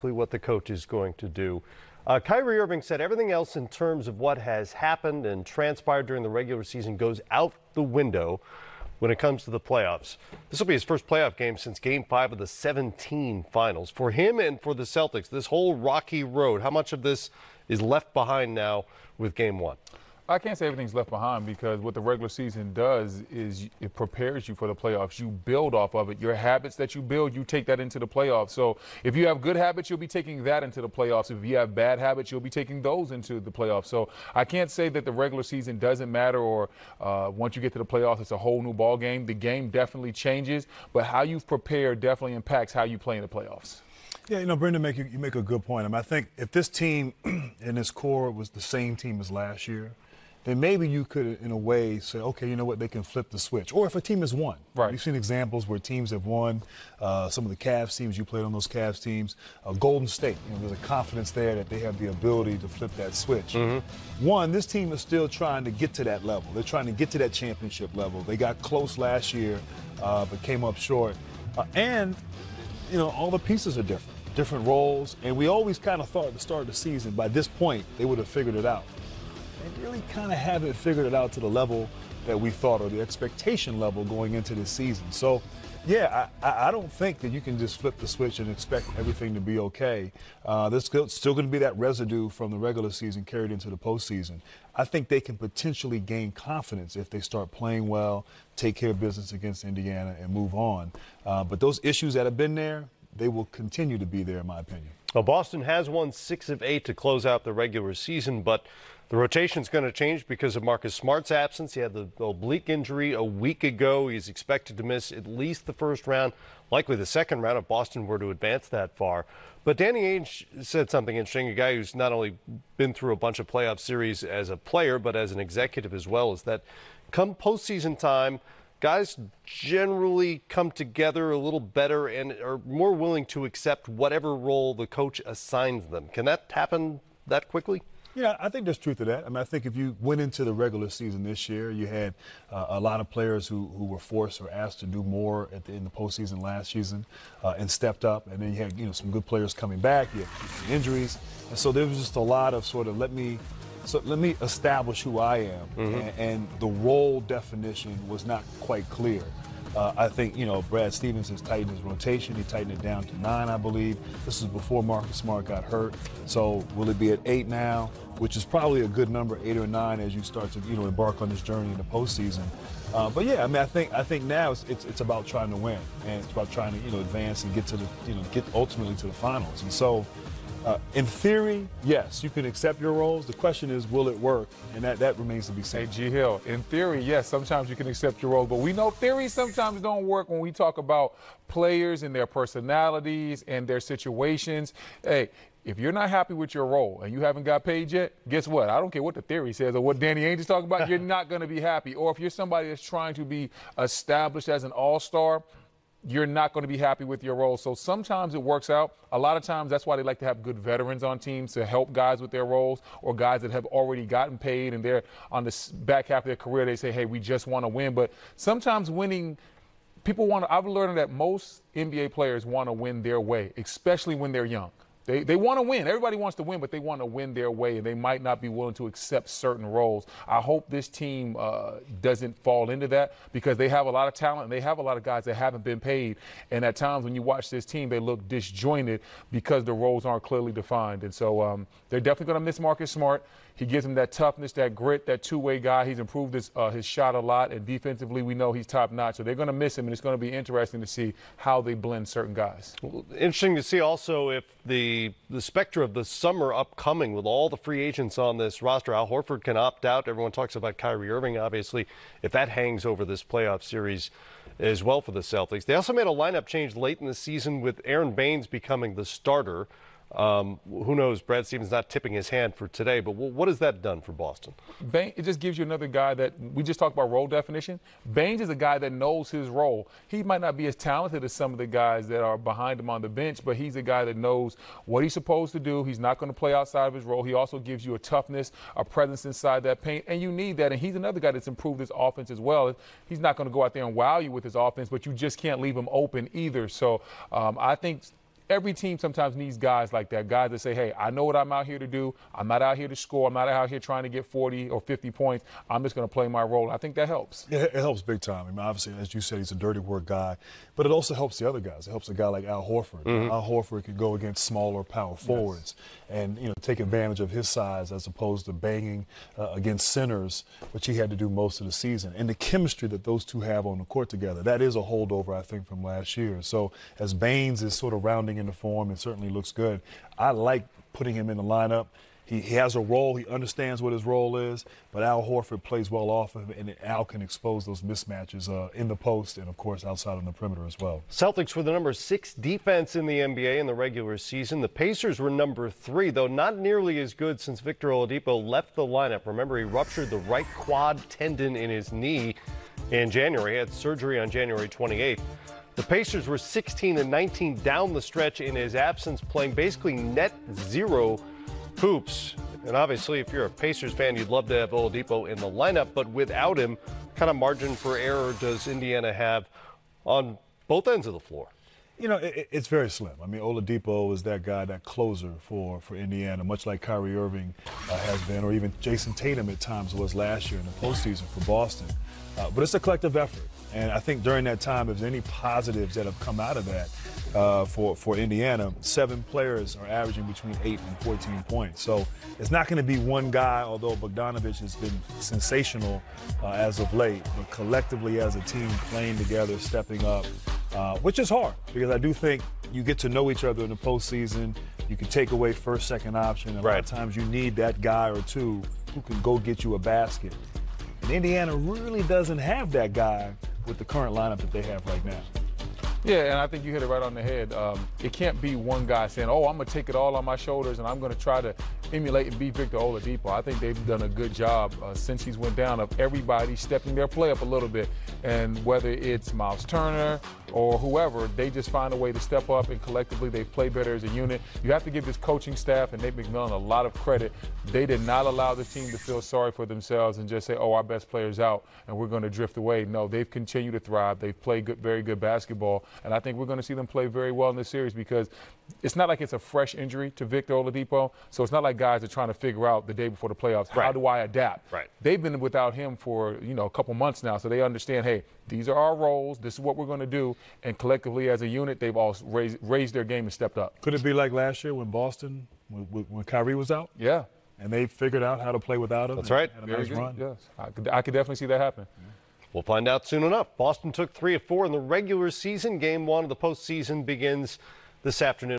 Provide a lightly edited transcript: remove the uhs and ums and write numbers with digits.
what the coach is going to do. Kyrie Irving said everything else in terms of what has happened and transpired during the regular season goes out the window when it comes to the playoffs. This will be his first playoff game since Game 5 of the 17 finals. For him and for the Celtics, this whole rocky road, how much of this is left behind now with Game 1? I can't say everything's left behind because what the regular season does is it prepares you for the playoffs. You build off of it. Your habits that you build, you take that into the playoffs. So if you have good habits, you'll be taking that into the playoffs. If you have bad habits, you'll be taking those into the playoffs. So I can't say that the regular season doesn't matter or once you get to the playoffs, it's a whole new ball game. The game definitely changes, but how you've prepared definitely impacts how you play in the playoffs. Yeah, Brendan, you make a good point. I think if this team in its core was the same team as last year, then maybe you could, in a way, say, okay, you know what, they can flip the switch. Or if a team has won. Right. We've seen examples where teams have won. Some of the Cavs teams, you played on those Cavs teams. Golden State, there's a confidence there that they have the ability to flip that switch. Mm-hmm. One, this team is still trying to get to that level. They're trying to get to that championship level. They got close last year, but came up short. And all the pieces are different roles. And we always kind of thought at the start of the season, by this point, they would have figured it out. They really kind of haven't figured it out to the level that we thought, or the expectation level going into this season. So, yeah, I don't think that you can just flip the switch and expect everything to be okay. There's still going to be that residue from the regular season carried into the postseason. I think they can potentially gain confidence if they start playing well, take care of business against Indiana, and move on. But those issues that have been there, they will continue to be there, in my opinion. Well, Boston has won 6 of 8 to close out the regular season, but the rotation's going to change because of Marcus Smart's absence. He had the oblique injury a week ago. He's expected to miss at least the first round, likely the second round if Boston were to advance that far. But Danny Ainge said something interesting, a guy who's not only been through a bunch of playoff series as a player, but as an executive as well, is that come postseason time, guys generally come together a little better and are more willing to accept whatever role the coach assigns them. Can that happen that quickly? Yeah, I think there's truth to that. I think if you went into the regular season this year, you had a lot of players who were forced or asked to do more in the postseason last season and stepped up. And then you had some good players coming back. You had some injuries. And so there was just a lot of sort of let me establish who I am. Mm-hmm. And the role definition was not quite clear. I think, Brad Stevens has tightened his rotation. He tightened it down to 9, I believe. This is before Marcus Smart got hurt. So will it be at 8 now, which is probably a good number, 8 or 9, as you start to, embark on this journey in the postseason. But yeah, I think now it's about trying to win, and it's about trying to, advance and get to get ultimately to the finals. And so, in theory, yes, you can accept your roles. The question is, will it work? And that remains to be seen. Hey, G. Hill, in theory, yes, sometimes you can accept your role, but we know theories sometimes don't work when we talk about players and their personalities and their situations. Hey, if you're not happy with your role and you haven't got paid yet, guess what? I don't care what the theory says or what Danny Ainge is talking about, you're not going to be happy. Or if you're somebody that's trying to be established as an all-star, you're not going to be happy with your role. So sometimes it works out. A lot of times that's why they like to have good veterans on teams to help guys with their roles, or guys that have already gotten paid and they're on the back half of their career. They say, hey, we just want to win. But sometimes winning, I've learned that most NBA players want to win their way, especially when they're young. They want to win. Everybody wants to win, but they want to win their way, and they might not be willing to accept certain roles. I hope this team doesn't fall into that, because they have a lot of talent and they have a lot of guys that haven't been paid. And at times when you watch this team, they look disjointed because the roles aren't clearly defined. And so they're definitely going to miss Marcus Smart. He gives them that toughness, that grit, that two-way guy. He's improved his shot a lot, and defensively we know he's top-notch. So they're going to miss him, and it's going to be interesting to see how they blend certain guys. Well, interesting to see also if the specter of the summer upcoming with all the free agents on this roster. Al Horford can opt out. Everyone talks about Kyrie Irving, obviously, if that hangs over this playoff series as well for the Celtics. They also made a lineup change late in the season with Aaron Baines becoming the starter. Who knows? Brad Stevens not tipping his hand for today, but what has that done for Boston? It just gives you another guy that we just talked about role definition. Baines is a guy that knows his role. He might not be as talented as some of the guys that are behind him on the bench, but he's a guy that knows what he's supposed to do. He's not going to play outside of his role. He also gives you a toughness, a presence inside that paint, and you need that. And he's another guy that's improved his offense as well. He's not going to go out there and wow you with his offense, but you just can't leave him open either. So I think every team sometimes needs guys like that, guys that say, hey, I know what I'm out here to do. I'm not out here to score. I'm not out here trying to get 40 or 50 points. I'm just going to play my role. I think that helps. Yeah, it helps big time. I mean, obviously, as you said, he's a dirty work guy, but it also helps the other guys. It helps a guy like Al Horford. Al Horford can go against smaller power forwards and, take advantage of his size as opposed to banging against centers, which he had to do most of the season. And the chemistry that those two have on the court together, that is a holdover, I think, from last year. So as Baines is sort of rounding into form, it certainly looks good. I like putting him in the lineup. He has a role. He understands what his role is, but Al Horford plays well off of him, and Al can expose those mismatches in the post and, of course, outside on the perimeter as well. Celtics were the number 6 defense in the NBA in the regular season. The Pacers were number 3, though not nearly as good since Victor Oladipo left the lineup. Remember, he ruptured the right quad tendon in his knee in January. He had surgery on January 28th. The Pacers were 16 and 19 down the stretch in his absence, playing basically net zero hoops. And obviously, if you're a Pacers fan, you'd love to have Oladipo in the lineup, but without him, what kind of margin for error does Indiana have on both ends of the floor? It's very slim. I mean, Oladipo is that guy, that closer for Indiana, much like Kyrie Irving has been, or even Jason Tatum at times was last year in the postseason for Boston. But it's a collective effort. And I think during that time, if there's any positives that have come out of that for Indiana, 7 players are averaging between 8 and 14 points. So it's not going to be one guy, although Bogdanovich has been sensational as of late. But collectively as a team, playing together, stepping up, which is hard because I do think you get to know each other in the postseason. You can take away first, second option. And a lot of times you need that guy or two who can go get you a basket. And Indiana really doesn't have that guy with the current lineup that they have right now. Yeah, and I think you hit it right on the head. It can't be one guy saying, oh, I'm going to take it all on my shoulders and I'm going to try to emulate and beat Victor Oladipo. I think they've done a good job since he's went down of everybody stepping their play up a little bit. And whether it's Miles Turner or whoever, they just find a way to step up, and collectively they play better as a unit. You have to give this coaching staff and Nate McMillan a lot of credit. They did not allow the team to feel sorry for themselves and just say, oh, our best player's out and we're going to drift away. No, they've continued to thrive. They've played good, very good basketball. And I think we're going to see them play very well in this series because it's not like it's a fresh injury to Victor Oladipo. So it's not like guys are trying to figure out the day before the playoffs, how do I adapt? They've been without him for, a couple months now. So they understand, hey, these are our roles. This is what we're going to do. And collectively as a unit, they've all raised their game and stepped up. Could it be like last year when Boston, when Kyrie was out? Yeah. And they figured out how to play without him? That's right. Had a nice run. Yes. I could definitely see that happen. We'll find out soon enough. Boston took 3 of 4 in the regular season. Game 1 of the postseason begins this afternoon.